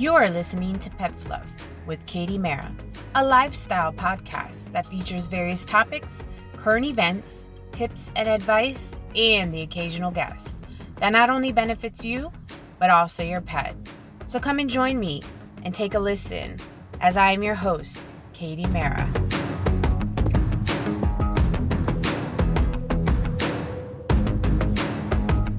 You're listening to Pet Fluff with Katie Mara, a lifestyle podcast that features various topics, current events, tips and advice, and the occasional guest that not only benefits you, but also your pet. So come and join me and take a listen as I am your host, Katie Mara.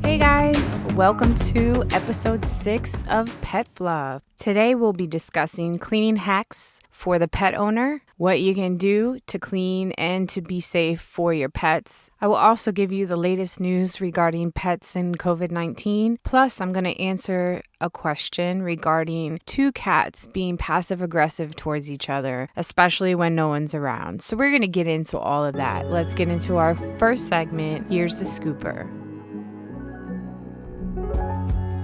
Hey guys, welcome to episode 6 of Pet Fluff. Today we'll be discussing cleaning hacks for the pet owner, what you can do to clean and to be safe for your pets. I will also give you the latest news regarding pets and COVID-19. Plus, I'm going to answer a question regarding 2 cats being passive-aggressive towards each other, especially when no one's around. So we're going to get into all of that. Let's get into our first segment. Here's the scooper.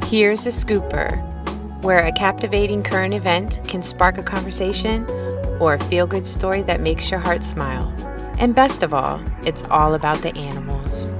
Here's a scooper, where a captivating current event can spark a conversation or a feel-good story that makes your heart smile. And best of all, it's all about the animals.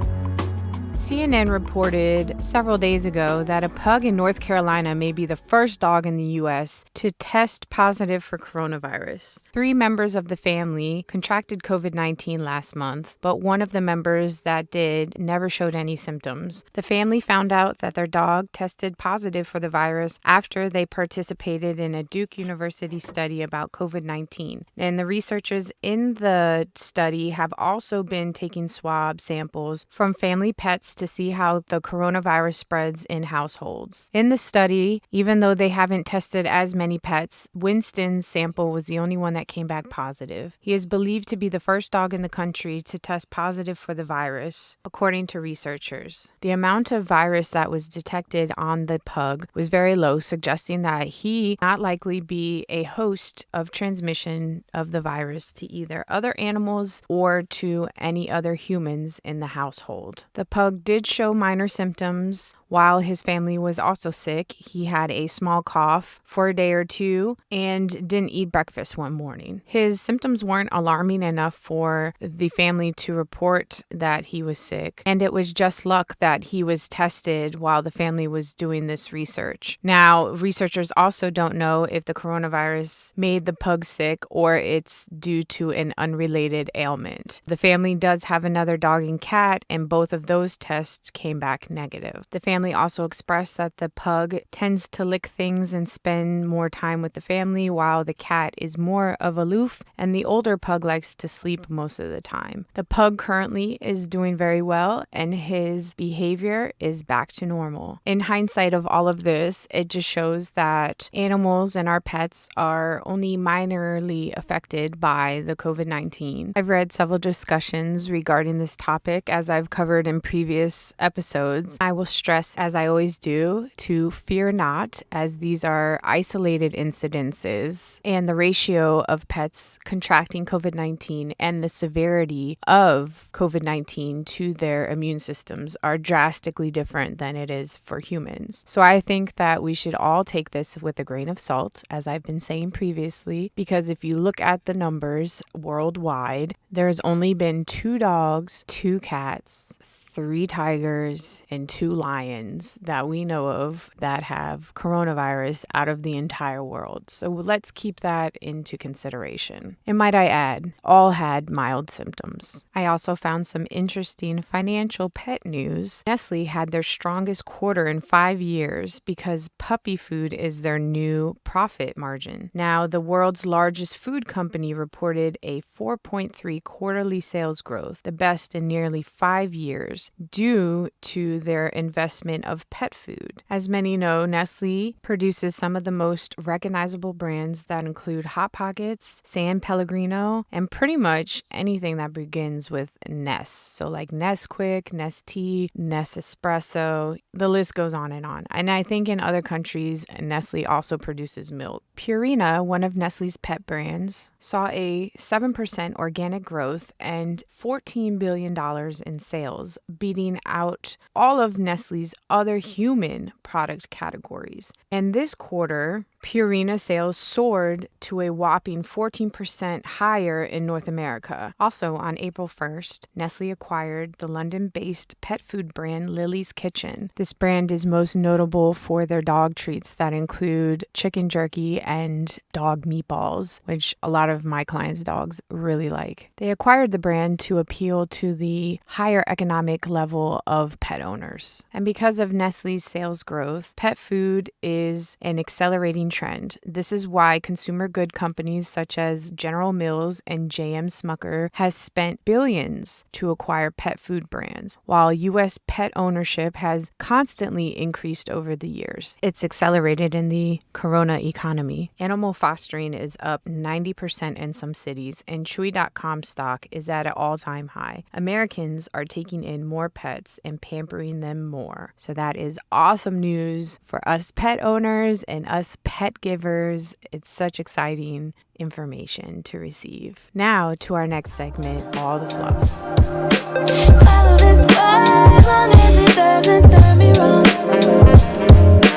CNN reported several days ago that a pug in North Carolina may be the first dog in the U.S. to test positive for coronavirus. 3 members of the family contracted COVID-19 last month, but one of the members that did never showed any symptoms. The family found out that their dog tested positive for the virus after they participated in a Duke University study about COVID-19. And the researchers in the study have also been taking swab samples from family pets to see how the coronavirus spreads in households. In the study, even though they haven't tested as many pets, Winston's sample was the only one that came back positive. He is believed to be the first dog in the country to test positive for the virus, according to researchers. The amount of virus that was detected on the pug was very low, suggesting that he not likely be a host of transmission of the virus to either other animals or to any other humans in the household. The pug did show minor symptoms while his family was also sick. He had a small cough for a day or two and didn't eat breakfast one morning. His symptoms weren't alarming enough for the family to report that he was sick, and it was just luck that he was tested while the family was doing this research. Now, researchers also don't know if the coronavirus made the pug sick or it's due to an unrelated ailment. The family does have another dog and cat, and both of those tests came back negative. The family also expressed that the pug tends to lick things and spend more time with the family, while the cat is more of aloof, and the older pug likes to sleep most of the time. The pug currently is doing very well, and his behavior is back to normal. In hindsight of all of this, it just shows that animals and our pets are only minorly affected by the COVID-19. I've read several discussions regarding this topic, as I've covered in previous episodes. I will stress, as I always do, to fear not, as these are isolated incidences, and the ratio of pets contracting COVID-19 and the severity of COVID-19 to their immune systems are drastically different than it is for humans. So I think that we should all take this with a grain of salt, as I've been saying previously, because if you look at the numbers worldwide, there's only been 2 dogs, 2 cats, 3 tigers, and 2 lions that we know of that have coronavirus out of the entire world. So let's keep that into consideration. And might I add, all had mild symptoms. I also found some interesting financial pet news. Nestle had their strongest quarter in 5 years because puppy food is their new profit margin. Now, the world's largest food company reported a 4.3 quarterly sales growth, the best in nearly 5 years, due to their investment of pet food. As many know, Nestle produces some of the most recognizable brands that include Hot Pockets, San Pellegrino, and pretty much anything that begins with Ness. So like Nesquik, Nestea, Nesespresso, the list goes on. And I think in other countries, Nestle also produces milk. Purina, one of Nestle's pet brands, saw a 7% organic growth and $14 billion in sales, beating out all of Nestle's other human product categories. And this quarter, Purina sales soared to a whopping 14% higher in North America. Also, on April 1st, Nestle acquired the London-based pet food brand Lily's Kitchen. This brand is most notable for their dog treats that include chicken jerky and dog meatballs, which a lot of my clients' dogs really like. They acquired the brand to appeal to the higher economic level of pet owners. And because of Nestle's sales growth, pet food is an accelerating trend. This is why consumer good companies such as General Mills and J.M. Smucker has spent billions to acquire pet food brands, while U.S. pet ownership has constantly increased over the years. It's accelerated in the corona economy. Animal fostering is up 90% in some cities, and Chewy.com stock is at an all-time high. Americans are taking in more pets and pampering them more. So that is awesome news for us pet owners and us pet givers. It's such exciting information to receive. Now to our next segment, All the Fluff. Follow this vibe, long as it doesn't stir me wrong.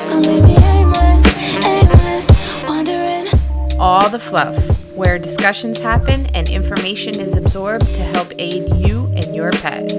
Don't leave me aimless, wandering. All the Fluff, where discussions happen and information is absorbed to help aid you and your pet.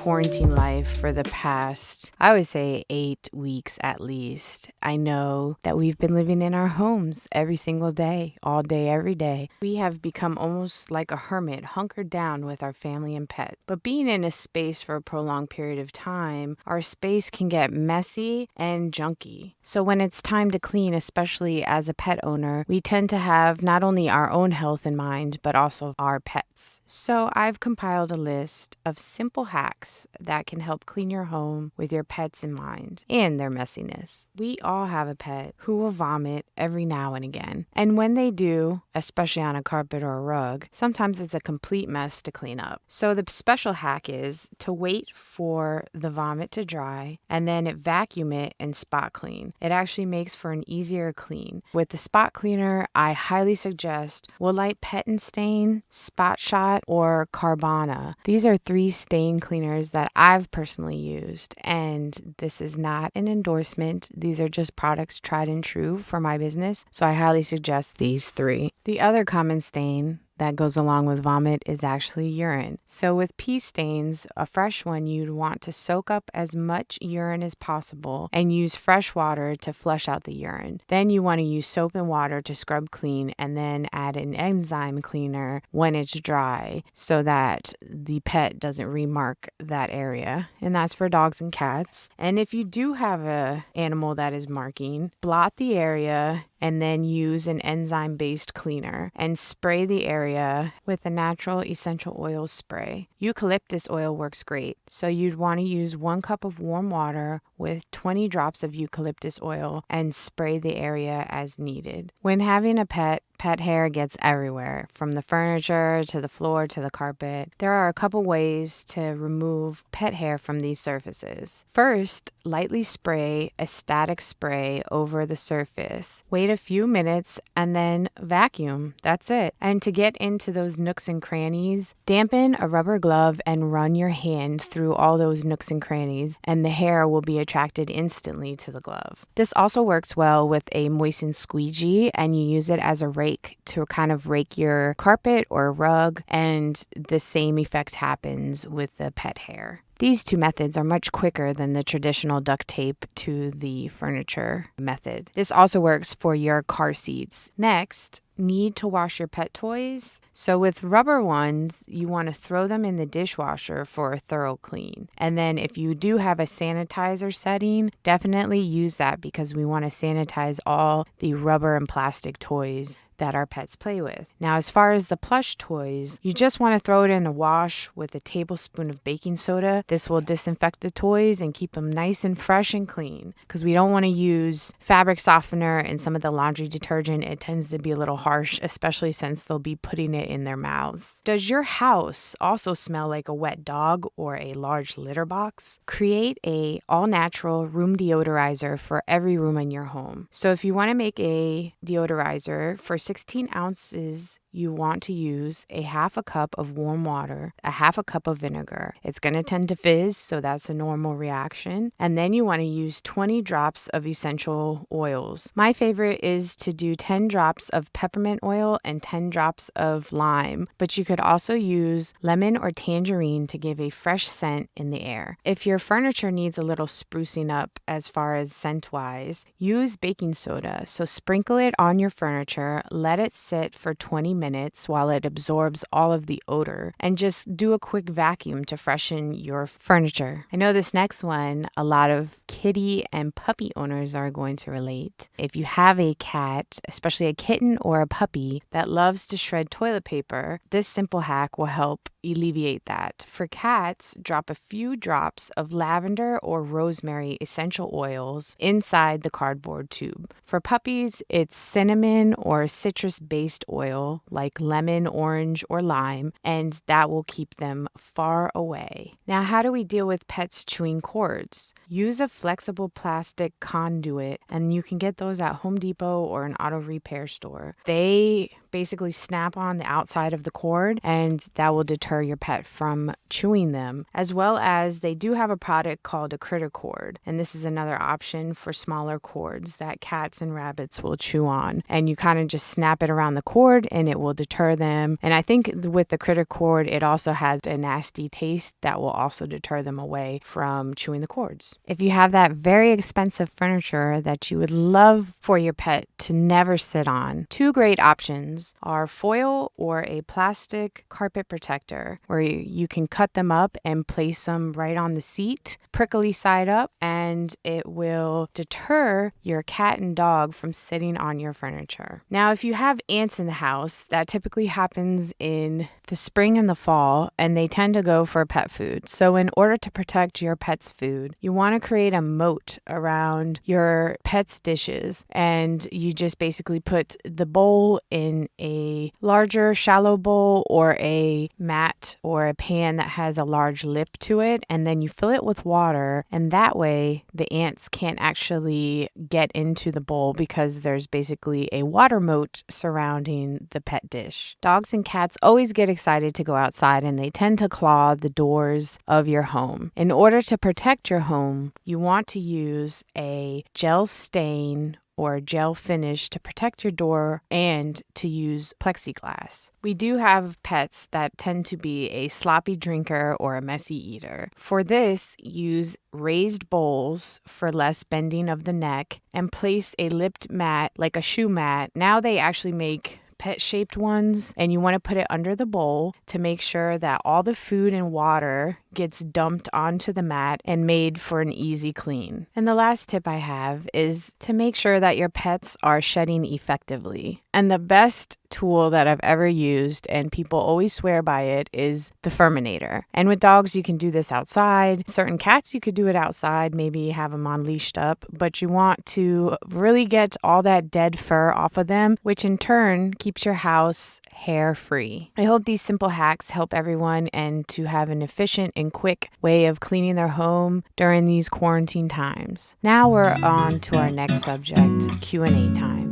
Quarantine life for the past, I would say 8 weeks at least. I know that we've been living in our homes every single day, all day, every day. We have become almost like a hermit, hunkered down with our family and pet. But being in a space for a prolonged period of time, our space can get messy and junky. So when it's time to clean, especially as a pet owner, we tend to have not only our own health in mind, but also our pets. So I've compiled a list of simple hacks that can help clean your home with your pets in mind and their messiness. We all have a pet who will vomit every now and again. And when they do, especially on a carpet or a rug, sometimes it's a complete mess to clean up. So the special hack is to wait for the vomit to dry and then vacuum it and spot clean. It actually makes for an easier clean. With the spot cleaner, I highly suggest Woolite Pet and Stain, Spot Shot, or Carbona. These are 3 stain cleaners that I've personally used, and this is not an endorsement. These are just products tried and true for my business, so I highly suggest these 3. The other common stain that goes along with vomit is actually urine. So with pee stains, a fresh one, you'd want to soak up as much urine as possible and use fresh water to flush out the urine. Then you want to use soap and water to scrub clean and then add an enzyme cleaner when it's dry so that the pet doesn't remark that area. And that's for dogs and cats. And if you do have an animal that is marking, blot the area and then use an enzyme-based cleaner and spray the area with a natural essential oil spray. Eucalyptus oil works great, so you'd want to use 1 cup of warm water with 20 drops of eucalyptus oil and spray the area as needed. When having a pet hair gets everywhere, from the furniture to the floor to the carpet. There are a couple ways to remove pet hair from these surfaces. First, lightly spray a static spray over the surface. Wait a few minutes and then vacuum. That's it. And to get into those nooks and crannies, dampen a rubber glove and run your hand through all those nooks and crannies, and the hair will be attracted instantly to the glove. This also works well with a moistened squeegee, and you use it as a rake to kind of rake your carpet or rug, and the same effect happens with the pet hair. These 2 methods are much quicker than the traditional duct tape to the furniture method. This also works for your car seats. Next, need to wash your pet toys. So with rubber ones, you want to throw them in the dishwasher for a thorough clean. And then if you do have a sanitizer setting, definitely use that because we want to sanitize all the rubber and plastic toys that our pets play with. Now, as far as the plush toys, you just want to throw it in the wash with a tablespoon of baking soda. This will disinfect the toys and keep them nice and fresh and clean, because we don't want to use fabric softener and some of the laundry detergent. It tends to be a little harsh, especially since they'll be putting it in their mouths. Does your house also smell like a wet dog or a large litter box? Create a all-natural room deodorizer for every room in your home. So if you want to make a deodorizer for 16 ounces you want to use a half a cup of warm water, a half a cup of vinegar. It's going to tend to fizz, so that's a normal reaction. And then you want to use 20 drops of essential oils. My favorite is to do 10 drops of peppermint oil and 10 drops of lime, but you could also use lemon or tangerine to give a fresh scent in the air. If your furniture needs a little sprucing up as far as scent-wise, use baking soda. So sprinkle it on your furniture, let it sit for 20 minutes while it absorbs all of the odor, and just do a quick vacuum to freshen your furniture. I know this next one, a lot of kitty and puppy owners are going to relate. If you have a cat, especially a kitten or a puppy, that loves to shred toilet paper, this simple hack will help alleviate that. For cats, drop a few drops of lavender or rosemary essential oils inside the cardboard tube. For puppies, it's cinnamon or citrus-based oil like lemon, orange, or lime, and that will keep them far away. Now, how do we deal with pets chewing cords? Use a flexible plastic conduit, and you can get those at Home Depot or an auto repair store. They basically snap on the outside of the cord, and that will deter your pet from chewing them. As well as they do have a product called a critter cord, and this is another option for smaller cords that cats and rabbits will chew on. And you kind of just snap it around the cord and it will deter them. And I think with the critter cord, it also has a nasty taste that will also deter them away from chewing the cords. If you have that very expensive furniture that you would love for your pet to never sit on, two great options are foil or a plastic carpet protector, where you can cut them up and place them right on the seat, prickly side up, and it will deter your cat and dog from sitting on your furniture. Now, if you have ants in the house, that typically happens in the spring and the fall, and they tend to go for pet food. So in order to protect your pet's food, you want to create a moat around your pet's dishes, and you just basically put the bowl in a larger shallow bowl or a mat or a pan that has a large lip to it, and then you fill it with water, and that way the ants can't actually get into the bowl because there's basically a water moat surrounding the pet dish. Dogs and cats always get excited to go outside, and they tend to claw the doors of your home. In order to protect your home, you want to use a gel stain or gel finish to protect your door, and to use plexiglass. We do have pets that tend to be a sloppy drinker or a messy eater. For this, use raised bowls for less bending of the neck, and place a lipped mat like a shoe mat. Now they actually make pet-shaped ones, and you want to put it under the bowl to make sure that all the food and water gets dumped onto the mat and made for an easy clean. And the last tip I have is to make sure that your pets are shedding effectively. And the best tool that I've ever used, and people always swear by it, is the Furminator. And with dogs, you can do this outside. Certain cats, you could do it outside, maybe have them on leashed up, but you want to really get all that dead fur off of them, which in turn keeps your house hair free. I hope these simple hacks help everyone and to have an efficient and quick way of cleaning their home during these quarantine times. Now we're on to our next subject, Q&A time.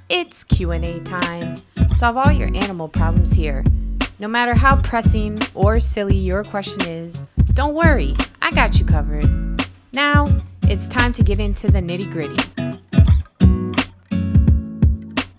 It's Q&A time. Solve all your animal problems here. No matter how pressing or silly your question is, don't worry, I got you covered. Now, it's time to get into the nitty-gritty.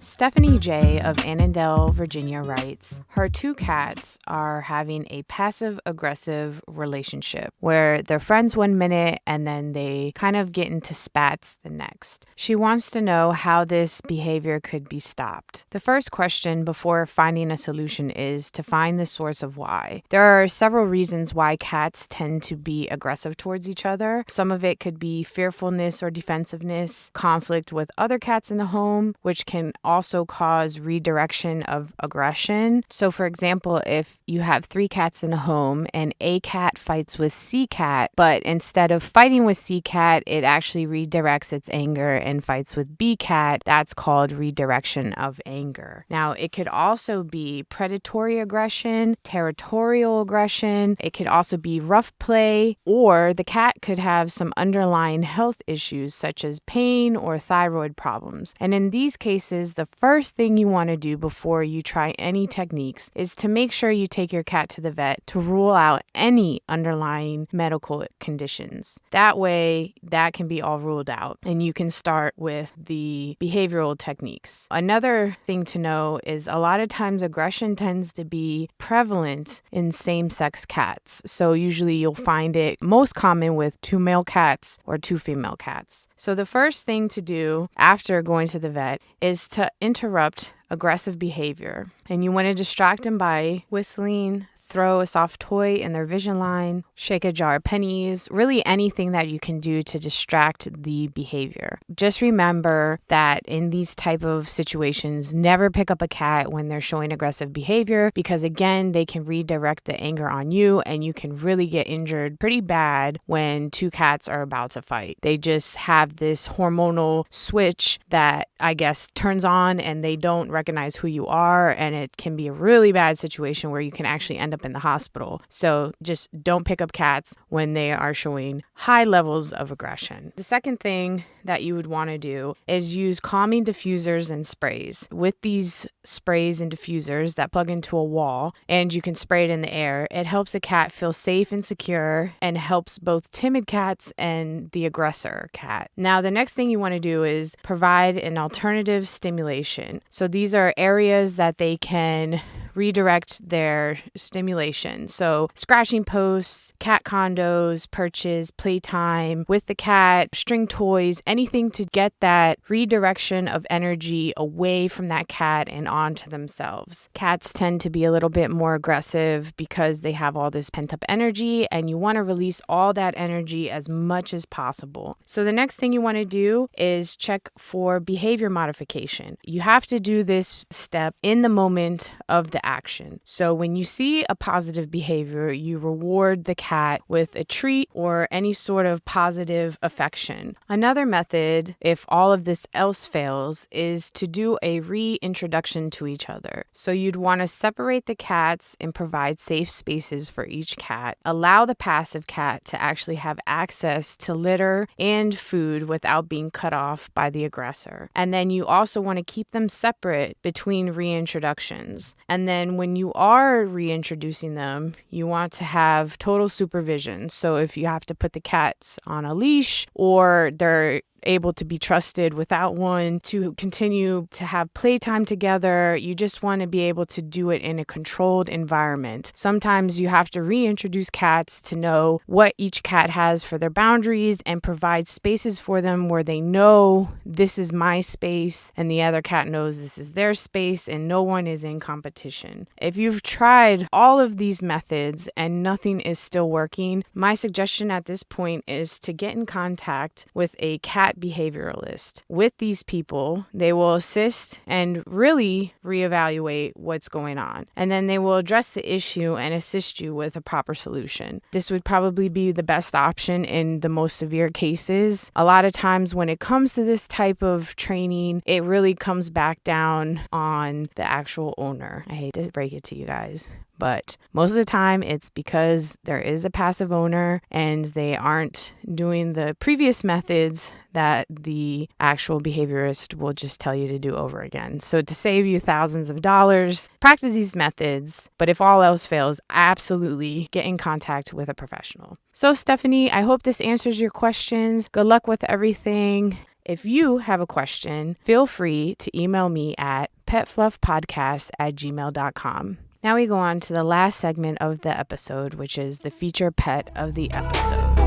Stephanie J. of Annandale, Virginia writes, her two cats are having a passive-aggressive relationship where they're friends one minute and then they kind of get into spats the next. She wants to know how this behavior could be stopped. The first question before finding a solution is to find the source of why. There are several reasons why cats tend to be aggressive towards each other. Some of it could be fearfulness or defensiveness, conflict with other cats in the home, which can also also cause redirection of aggression. So for example, if you have 3 cats in a home and A cat fights with C cat, but instead of fighting with C cat, it actually redirects its anger and fights with B cat, that's called redirection of anger. Now, it could also be predatory aggression, territorial aggression. It could also be rough play, or the cat could have some underlying health issues such as pain or thyroid problems. And in these cases, the first thing you want to do before you try any techniques is to make sure you take your cat to the vet to rule out any underlying medical conditions. That way, that can be all ruled out, and you can start with the behavioral techniques. Another thing to know is a lot of times aggression tends to be prevalent in same-sex cats. So usually you'll find it most common with 2 male cats or 2 female cats. So the first thing to do after going to the vet is to interrupt aggressive behavior. And you want to distract them by whistling, throw a soft toy in their vision line, shake a jar of pennies, really anything that you can do to distract the behavior. Just remember that in these type of situations, never pick up a cat when they're showing aggressive behavior, because again, they can redirect the anger on you and you can really get injured pretty bad when 2 cats are about to fight. They just have this hormonal switch that I guess turns on and they don't recognize who you are, and it can be a really bad situation where you can actually end up in the hospital. So just don't pick up cats when they are showing high levels of aggression. The second thing that you would want to do is use calming diffusers and sprays. With these sprays and diffusers that plug into a wall and you can spray it in the air, it helps a cat feel safe and secure and helps both timid cats and the aggressor cat. Now, the next thing you want to do is provide an alternative stimulation. So these are areas that they can redirect their stimulation. So scratching posts, cat condos, perches, playtime with the cat, string toys, anything to get that redirection of energy away from that cat and onto themselves. Cats tend to be a little bit more aggressive because they have all this pent-up energy, and you want to release all that energy as much as possible. So the next thing you want to do is check for behavior modification. You have to do this step in the moment of the action. So when you see a positive behavior, you reward the cat with a treat or any sort of positive affection. Another method, if all of this else fails, is to do a reintroduction to each other. So you'd want to separate the cats and provide safe spaces for each cat. Allow the passive cat to actually have access to litter and food without being cut off by the aggressor. And then you also want to keep them separate between reintroductions. And then when you are reintroducing them, you want to have total supervision. So if you have to put the cats on a leash or they're able to be trusted without one to continue to have playtime together, you just want to be able to do it in a controlled environment. Sometimes you have to reintroduce cats to know what each cat has for their boundaries and provide spaces for them where they know this is my space and the other cat knows this is their space and no one is in competition. If you've tried all of these methods and nothing is still working, my suggestion at this point is to get in contact with a cat behavioralist. With these people, they will assist and really reevaluate what's going on. And then they will address the issue and assist you with a proper solution. This would probably be the best option in the most severe cases. A lot of times when it comes to this type of training, it really comes back down on the actual owner. I hate to break it to you guys, but most of the time it's because there is a passive owner and they aren't doing the previous methods that the actual behaviorist will just tell you to do over again. So to save you thousands of dollars, practice these methods. But if all else fails, absolutely get in contact with a professional. So Stephanie, I hope this answers your questions. Good luck with everything. If you have a question, feel free to email me at petfluffpodcast@gmail.com. Now we go on to the last segment of the episode, which is the feature pet of the episode.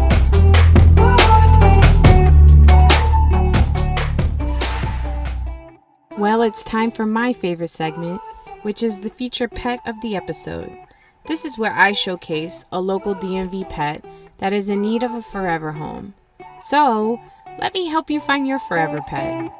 Well, it's time for my favorite segment, which is the feature pet of the episode. This is where I showcase a local DMV pet that is in need of a forever home. So, let me help you find your forever pet.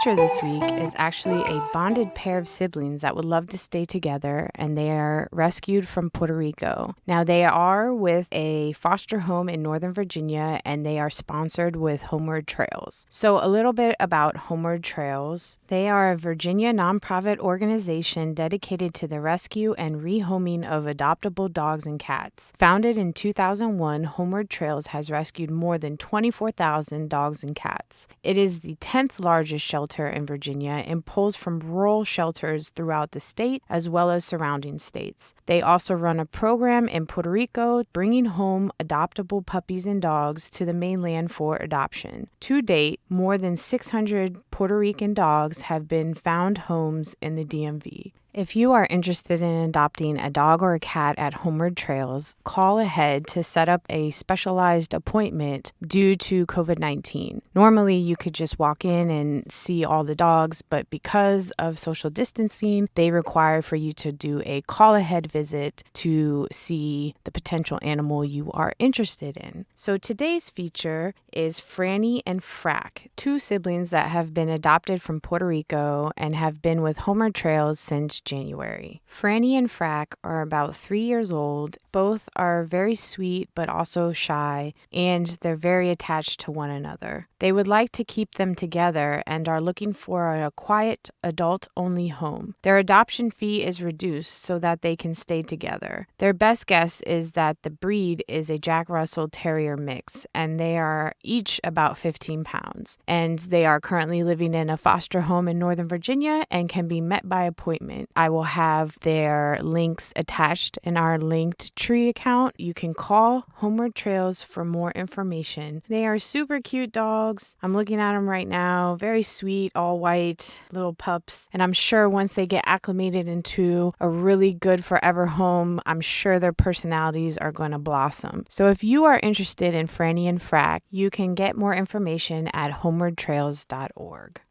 feature this week is actually a bonded pair of siblings that would love to stay together, and they are rescued from Puerto Rico. Now, they are with a foster home in Northern Virginia, and they are sponsored with Homeward Trails. So a little bit about Homeward Trails. They are a Virginia nonprofit organization dedicated to the rescue and rehoming of adoptable dogs and cats. Founded in 2001, Homeward Trails has rescued more than 24,000 dogs and cats. It is the 10th largest shelter in Virginia and pulls from rural shelters throughout the state as well as surrounding states. They also run a program in Puerto Rico bringing home adoptable puppies and dogs to the mainland for adoption. To date, more than 600 Puerto Rican dogs have been found homes in the DMV. If you are interested in adopting a dog or a cat at Homeward Trails, call ahead to set up a specialized appointment due to COVID-19. Normally, you could just walk in and see all the dogs, but because of social distancing, they require for you to do a call ahead visit to see the potential animal you are interested in. So today's feature is Frannie and Frack, two siblings that have been adopted from Puerto Rico and have been with Homeward Trails since January. Frannie and Frack are about 3 years old. Both are very sweet but also shy, and they're very attached to one another. They would like to keep them together and are looking for a quiet, adult-only home. Their adoption fee is reduced so that they can stay together. Their best guess is that the breed is a Jack Russell Terrier mix, and they are each about 15 pounds. And they are currently living in a foster home in Northern Virginia and can be met by appointment. I will have their links attached in our linked tree account. You can call Homeward Trails for more information. They are super cute dogs. I'm looking at them right now. Very sweet, all white little pups. And I'm sure once they get acclimated into a really good forever home, I'm sure their personalities are going to blossom. So if you are interested in Frannie and Frack, you can get more information at homewardtrails.org.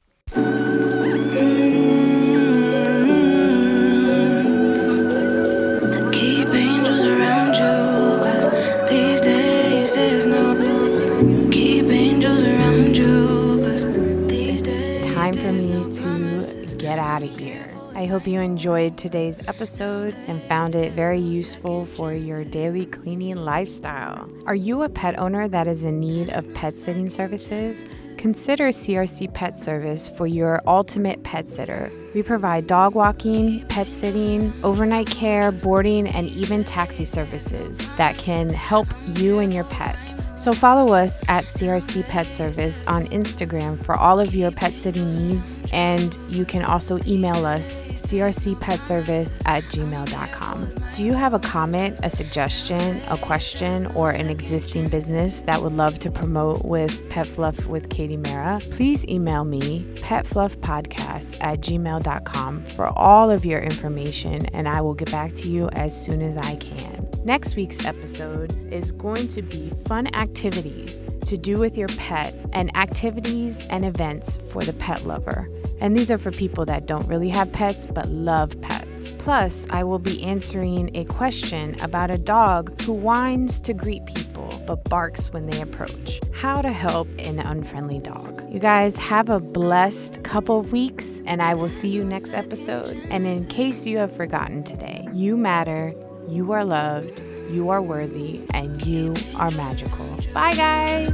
Time for me to get out of here. I hope you enjoyed today's episode and found it very useful for your daily cleaning lifestyle. Are you a pet owner that is in need of pet sitting services? Consider CRC Pet Service for your ultimate pet sitter. We provide dog walking, pet sitting, overnight care, boarding, and even taxi services that can help you and your pet. So follow us at CRC Pet Service on Instagram for all of your pet sitting needs, and you can also email us crcpetservice@gmail.com. Do you have a comment, a suggestion, a question, or an existing business that would love to promote with Pet Fluff with Katie Mara? Please email me, petfluffpodcast@gmail.com, for all of your information, and I will get back to you as soon as I can. Next week's episode is going to be fun activities to do with your pet and activities and events for the pet lover. And these are for people that don't really have pets but love pets. Plus, I will be answering a question about a dog who whines to greet people but barks when they approach. How to help an unfriendly dog. You guys have a blessed couple of weeks, and I will see you next episode. And in case you have forgotten today, you matter. You are loved, you are worthy, and you are magical. Bye, guys.